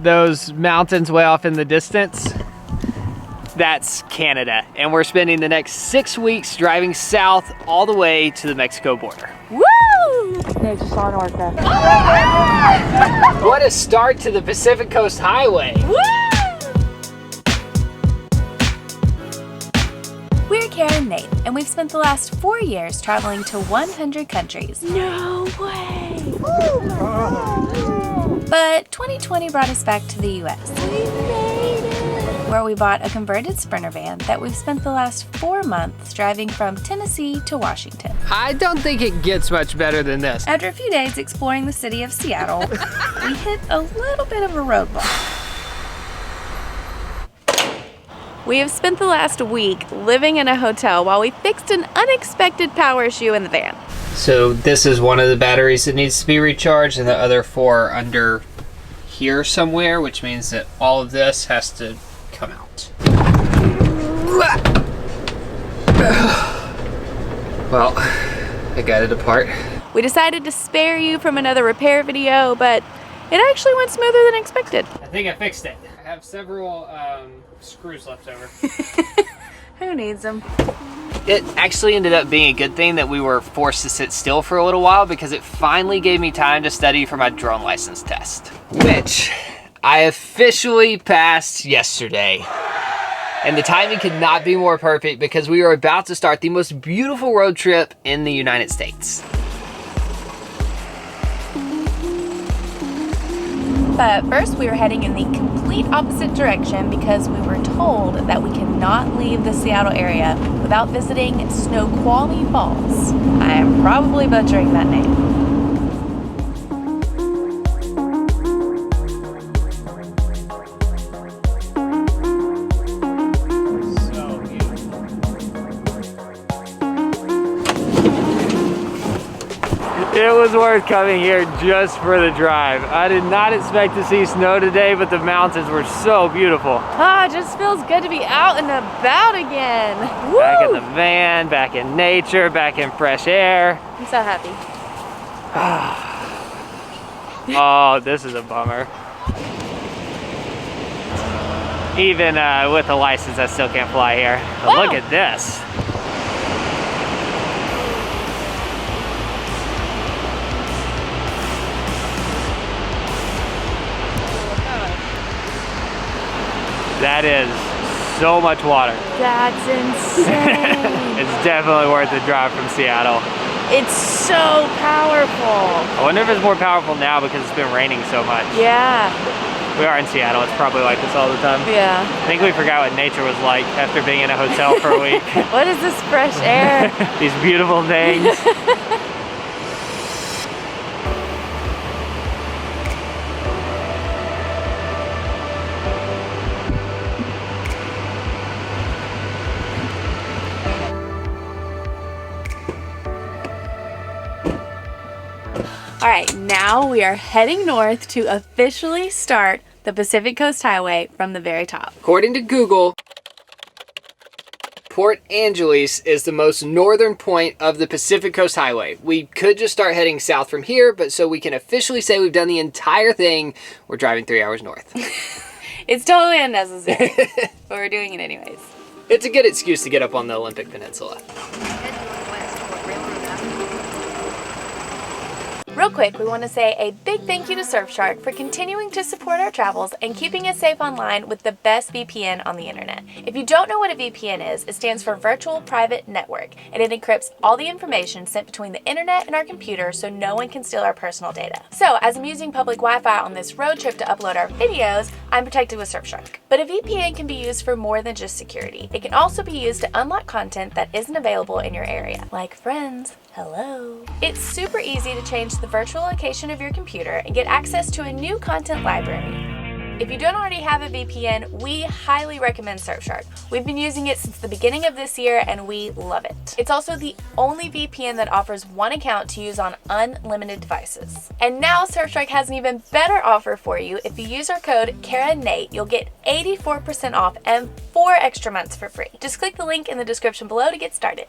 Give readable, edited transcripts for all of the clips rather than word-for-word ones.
those mountains way off in the distance, that's Canada. And we're spending the next 6 weeks driving south all the way to the Mexico border. Woo! Yeah, just saw an orca. What a start to the Pacific Coast Highway. Woo! We're Kara and Nate, and we've spent the last 4 years traveling to 100 countries. No way! But 2020 brought us back to the US. We made it! Where we bought a converted Sprinter van that we've spent the last 4 months driving from Tennessee to Washington. I don't think it gets much better than this. After a few days exploring the city of Seattle, we hit a little bit of a roadblock. We have spent the last week living in a hotel while we fixed an unexpected power issue in the van. So this is one of the batteries that needs to be recharged, and the other 4 are under here somewhere, which means that all of this has to come out. Well, I got it apart. We decided to spare you from another repair video, but it actually went smoother than expected. I think I fixed it. I have several screws left over. Who needs them? It actually ended up being a good thing that we were forced to sit still for a little while, because it finally gave me time to study for my drone license test, which I officially passed yesterday. And the timing could not be more perfect, because we are about to start the most beautiful road trip in the United States. But first we were heading in the complete opposite direction because we were told that we cannot leave the Seattle area without visiting Snoqualmie Falls. I am probably butchering that name. It was worth coming here just for the drive. I did not expect to see snow today, but the mountains were so beautiful. Ah, it just feels good to be out and about again. Woo! Back in the van, back in nature, back in fresh air. I'm so happy. Oh, this is a bummer. Even with a license, I still can't fly here. But look at this. That is so much water. That's insane. It's definitely worth the drive from Seattle. It's so powerful. I wonder if it's more powerful now because it's been raining so much. Yeah. We are in Seattle. It's probably like this all the time. Yeah. I think we forgot what nature was like after being in a hotel for a week. What is this fresh air? These beautiful things. All right, now we are heading north to officially start the Pacific Coast Highway from the very top. According to Google, Port Angeles is the most northern point of the Pacific Coast Highway. We could just start heading south from here, but so we can officially say we've done the entire thing, we're driving 3 hours north. It's totally unnecessary, but we're doing it anyways. It's a good excuse to get up on the Olympic Peninsula. Real quick, we want to say a big thank you to Surfshark for continuing to support our travels and keeping us safe online with the best VPN on the internet. If you don't know what a VPN is, it stands for Virtual Private Network, and it encrypts all the information sent between the internet and our computer so no one can steal our personal data. So, as I'm using public Wi-Fi on this road trip to upload our videos, I'm protected with Surfshark. But a VPN can be used for more than just security. It can also be used to unlock content that isn't available in your area, like friends. Hello. It's super easy to change the virtual location of your computer and get access to a new content library. If you don't already have a VPN, we highly recommend Surfshark. We've been using it since the beginning of this year and we love it. It's also the only VPN that offers one account to use on unlimited devices. And now Surfshark has an even better offer for you. If you use our code KaraNate, you'll get 84% off and 4 extra months for free. Just click the link in the description below to get started.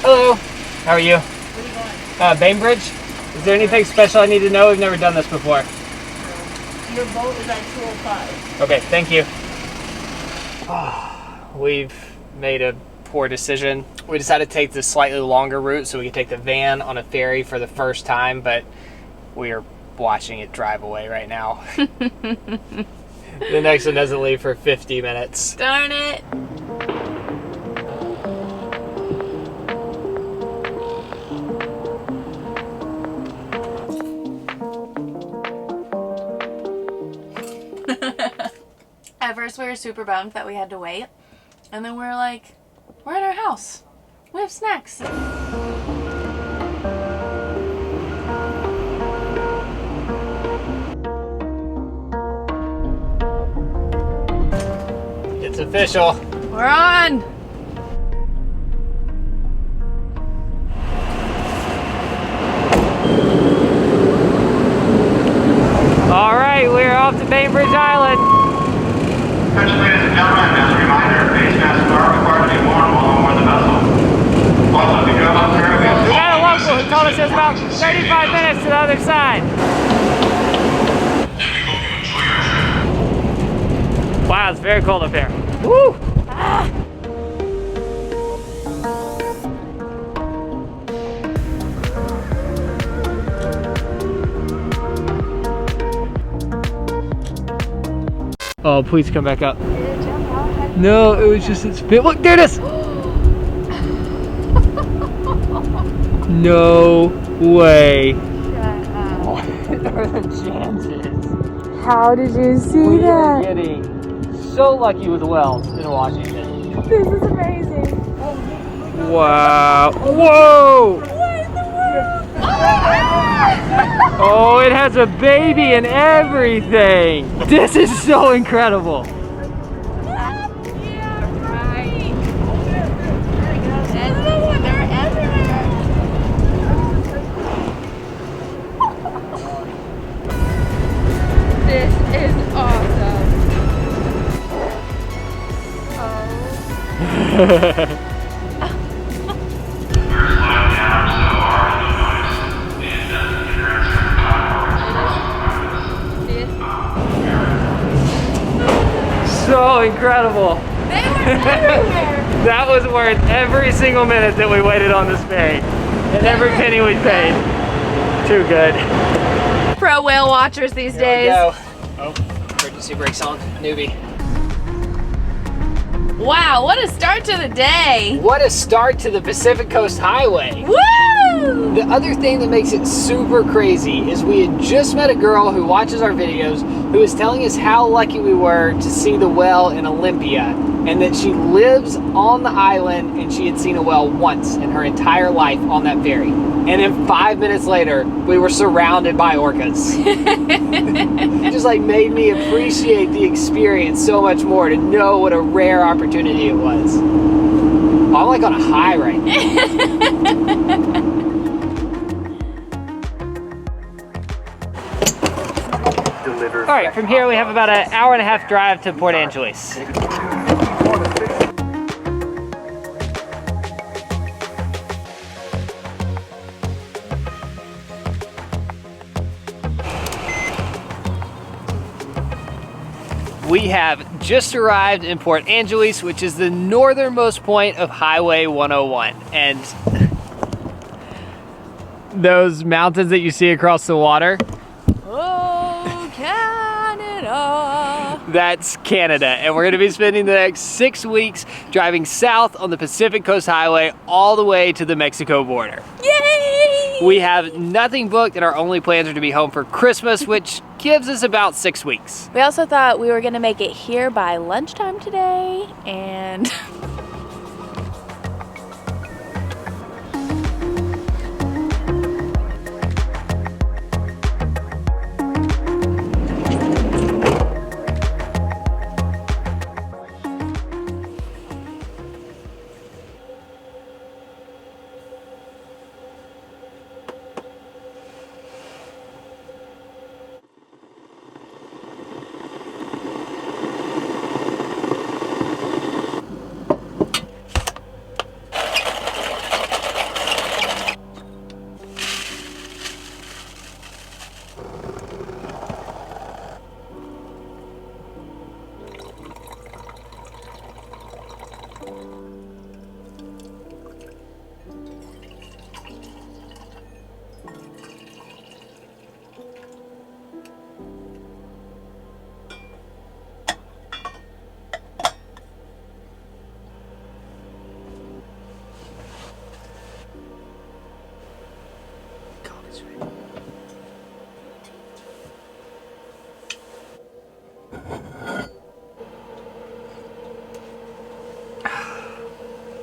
Hello. How are you? Where are you going? Bainbridge. Is there anything special I need to know? We've never done this before. Your boat is at 205. Okay, thank you. We've made a poor decision. We decided to take the slightly longer route so we could take the van on a ferry for the first time, but we are watching it drive away right now. The next one doesn't leave for 50 minutes. Darn it. At first we were super bummed that we had to wait, and then we were like, we're at our house. We have snacks. It's official. We're on! All right, we're off to Bainbridge Island. Attention, ladies and gentlemen, as a reminder, face masks are required to be worn while on board the vessel. Also, if you go up here, We got a local who told us it's about 35 minutes to the other side. Wow, it's very cold up here. Woo! Ah. Oh, please come back up. No, it was just its spit. Look, there it is! No way. Shut up. What are the chances? How did you see We are getting so lucky with wells in Washington. This is amazing. Wow. Whoa! Oh, it has a baby and everything. This is so incredible. This is awesome. So incredible. They were everywhere. That was worth every single minute that we waited on this ferry. And every penny we paid. Too good. Pro whale watchers these Here days. we go. Oh, emergency brakes on. Newbie. Wow, what a start to the day. What a start to the Pacific Coast Highway. Woo! The other thing that makes it super crazy is we had just met a girl who watches our videos who was telling us how lucky we were to see the whale in Olympia, and that she lives on the island and she had seen a whale once in her entire life on that ferry. And then 5 minutes later, we were surrounded by orcas. It just like made me appreciate the experience so much more, to know what a rare opportunity it was. I'm like on a high right now. All right, from here we have about an hour and a half drive to Port Angeles. We have just arrived in Port Angeles, which is the northernmost point of Highway 101. And those mountains that you see across the water, Oh, Canada. that's Canada. And we're gonna be spending the next 6 weeks driving south on the Pacific Coast Highway all the way to the Mexico border. Yay! We have nothing booked, and our only plans are to be home for Christmas, which gives us about 6 weeks. We also thought we were gonna make it here by lunchtime today, and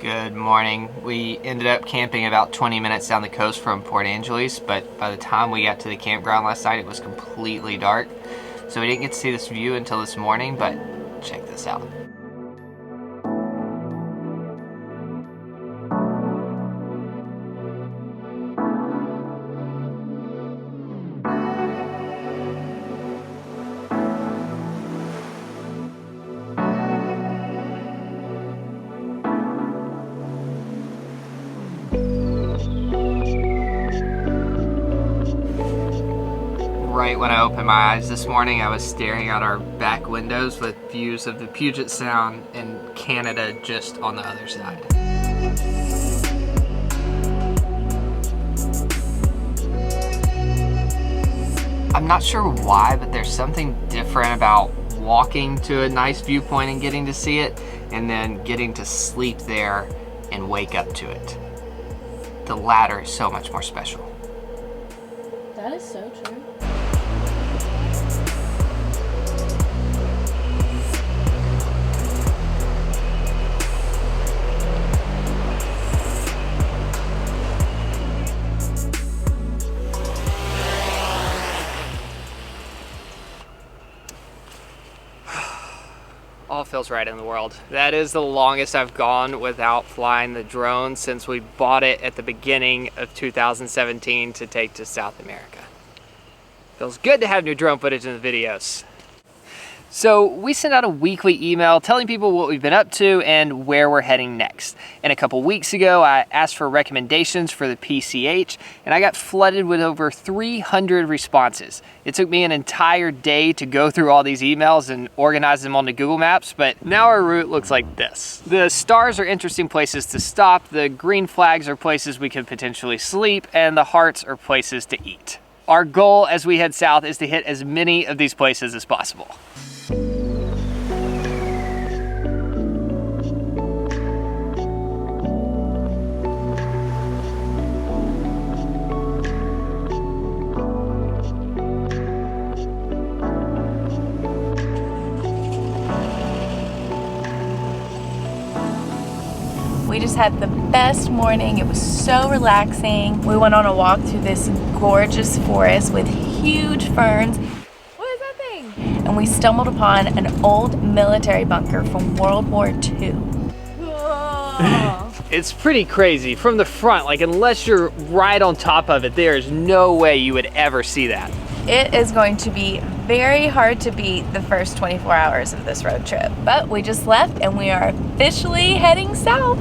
Good morning. We ended up camping about 20 minutes down the coast from Port Angeles, but by the time we got to the campground last night, it was completely dark. So we didn't get to see this view until this morning, but check this out. Right when I opened my eyes this morning, I was staring out our back windows with views of the Puget Sound and Canada just on the other side. I'm not sure why, but there's something different about walking to a nice viewpoint and getting to see it, and then getting to sleep there and wake up to it. The latter is so much more special. That is so true. All feels right in the world. That is the longest I've gone without flying the drone since we bought it at the beginning of 2017 to take to South America. Feels good to have new drone footage in the videos. So we sent out a weekly email telling people what we've been up to and where we're heading next. And a couple weeks ago, I asked for recommendations for the PCH, and I got flooded with over 300 responses. It took me an entire day to go through all these emails and organize them onto Google Maps, but now our route looks like this. The stars are interesting places to stop, the green flags are places we could potentially sleep, and the hearts are places to eat. Our goal as we head south is to hit as many of these places as possible. We just had the best morning. It was so relaxing. We went on a walk through this gorgeous forest with huge ferns. What is that thing? And we stumbled upon an old military bunker from World War II. It's pretty crazy from the front. Like, unless you're right on top of it, there's no way you would ever see that. It is going to be very hard to beat the first 24 hours of this road trip. But we just left and we are officially heading south.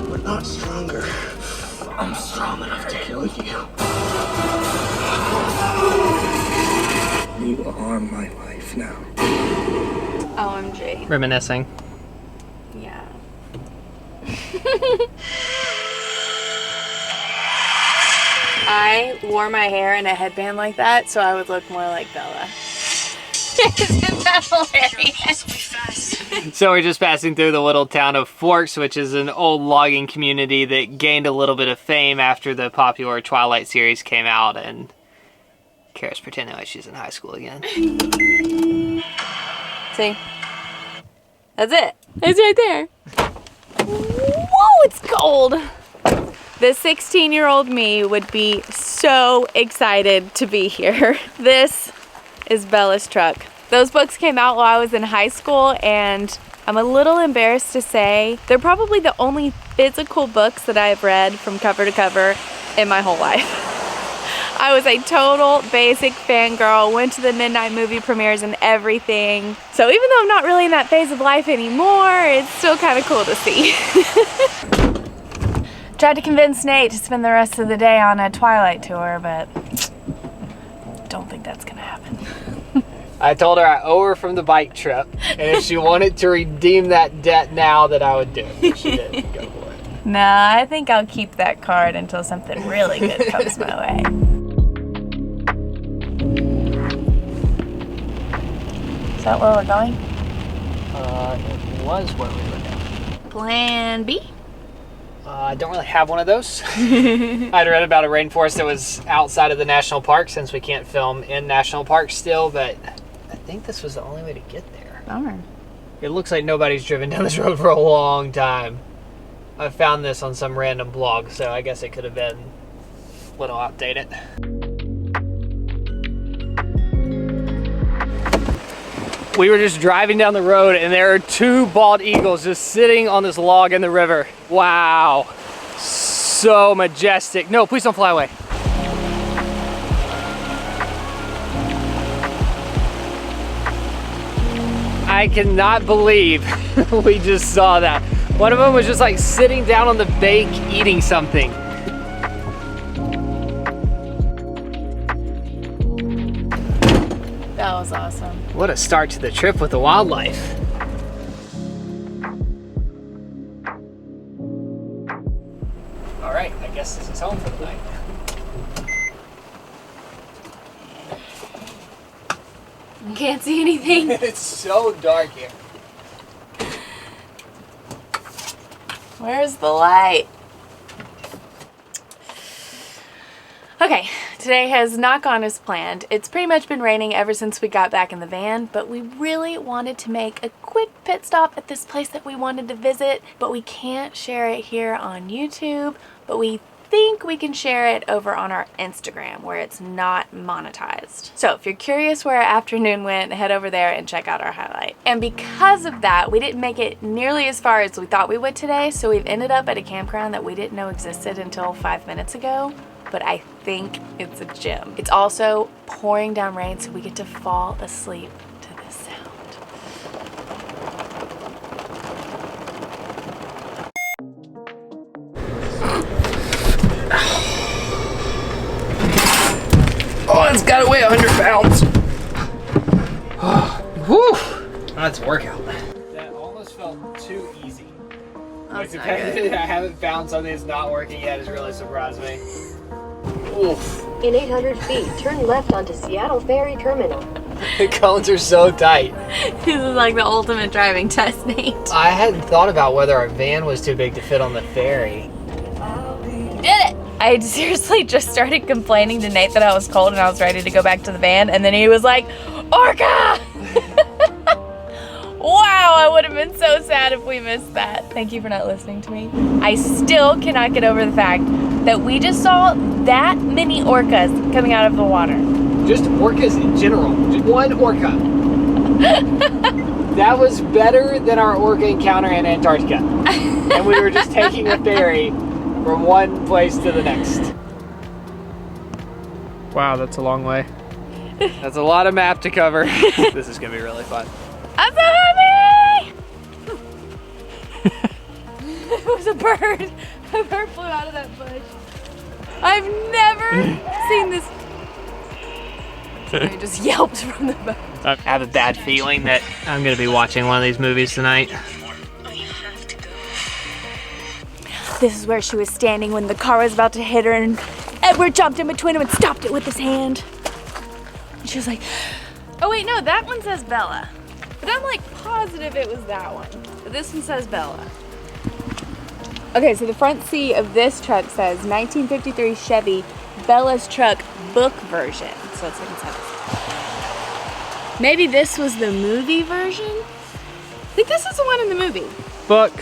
We're not stronger. I'm strong enough to kill you. You are my life now. OMG. Reminiscing. Yeah. I wore my hair in a headband like that so I would look more like Bella. Isn't that hilarious? So we're just passing through the little town of Forks, which is an old logging community that gained a little bit of fame after the popular Twilight series came out, and Kara's pretending like she's in high school again. See? That's it. It's right there. Whoa, it's cold. The 16-year-old me would be so excited to be here. This is Bella's truck. Those books came out while I was in high school, and I'm a little embarrassed to say they're probably the only physical books that I've read from cover to cover in my whole life. I was a total basic fangirl, went to the midnight movie premieres and everything. So even though I'm not really in that phase of life anymore, it's still kind of cool to see. Tried to convince Nate to spend the rest of the day on a Twilight tour, but don't think that's gonna happen. I told her I owe her from the bike trip, and if she wanted to redeem that debt now, that I would do it. She didn't go for it. Nah, I think I'll keep that card until something really good comes my way. Is that where we're going? It was where we were going. Plan B? I don't really have one of those. I'd read about a rainforest that was outside of the national park, since we can't film in national parks still, but I think this was the only way to get there. Bummer. It looks like nobody's driven down this road for a long time. I found this on some random blog, so I guess it could have been a little outdated. We were just driving down the road and there are 2 bald eagles just sitting on this log in the river. Wow, so majestic. No, please don't fly away. I cannot believe we just saw that. One of them was just like sitting down on the bank eating something. That was awesome. What a start to the trip with the wildlife. All right, I guess this is home for the night. You can't see anything. It's so dark here. Where's the light? Okay, today has not gone as planned. It's pretty much been raining ever since we got back in the van, but we really wanted to make a quick pit stop at this place that we wanted to visit, but we can't share it here on YouTube, but we think we can share it over on our Instagram where it's not monetized. So if you're curious where our afternoon went, head over there and check out our highlight. And because of that, we didn't make it nearly as far as we thought we would today, so we've ended up at a campground that we didn't know existed until 5 minutes ago. But I think it's a gym. It's also pouring down rain, so we get to fall asleep to this sound. Oh, it's gotta weigh 100 pounds. Whew. That's a workout. That almost felt too easy. Like the fact that I haven't found something that's not working yet has really surprised me. Oof. In 800 feet, turn left onto Seattle Ferry Terminal. The cones are so tight. This is like the ultimate driving test, Nate. I hadn't thought about whether our van was too big to fit on the ferry. You did it! I seriously just started complaining to Nate that I was cold and I was ready to go back to the van, and then he was like, Orca! Wow, I would have been so sad if we missed that. Thank you for not listening to me. I still cannot get over the fact that we just saw that many orcas coming out of the water. Just orcas in general. Just one orca. That was better than our orca encounter in Antarctica. And we were just taking a ferry from one place to the next. Wow, that's a long way. That's a lot of map to cover. This is gonna be really fun. I'm so happy! It was a bird. A bird flew out of that bush. I've never seen this. It just yelped from the back. I have a bad feeling that I'm gonna be watching one of these movies tonight. This is where she was standing when the car was about to hit her, and Edward jumped in between them and stopped it with his hand. And she was like, oh wait, no, that one says Bella. But I'm like positive it was that one. But this one says Bella. Okay, so the front seat of this truck says 1953 Chevy Bella's Truck book version. So it's like inside. Maybe this was the movie version? I think this is the one in the movie. Book,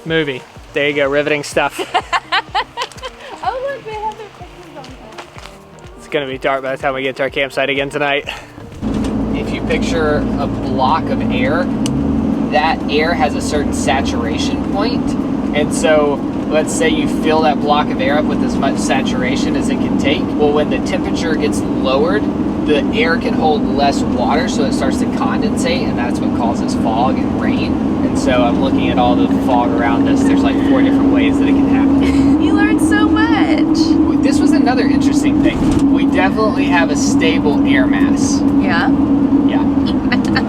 movie. There you go, riveting stuff. Oh look, they have their pictures on there. It's gonna be dark by the time we get to our campsite again tonight. If you picture a block of air, that air has a certain saturation point. And so let's say you fill that block of air up with as much saturation as it can take. Well, when the temperature gets lowered, the air can hold less water, so it starts to condensate, and that's what causes fog and rain. And so I'm looking at all the fog around us. There's like 4 different ways that it can happen. You learned so much. This was another interesting thing. We definitely have a stable air mass. Yeah. Yeah.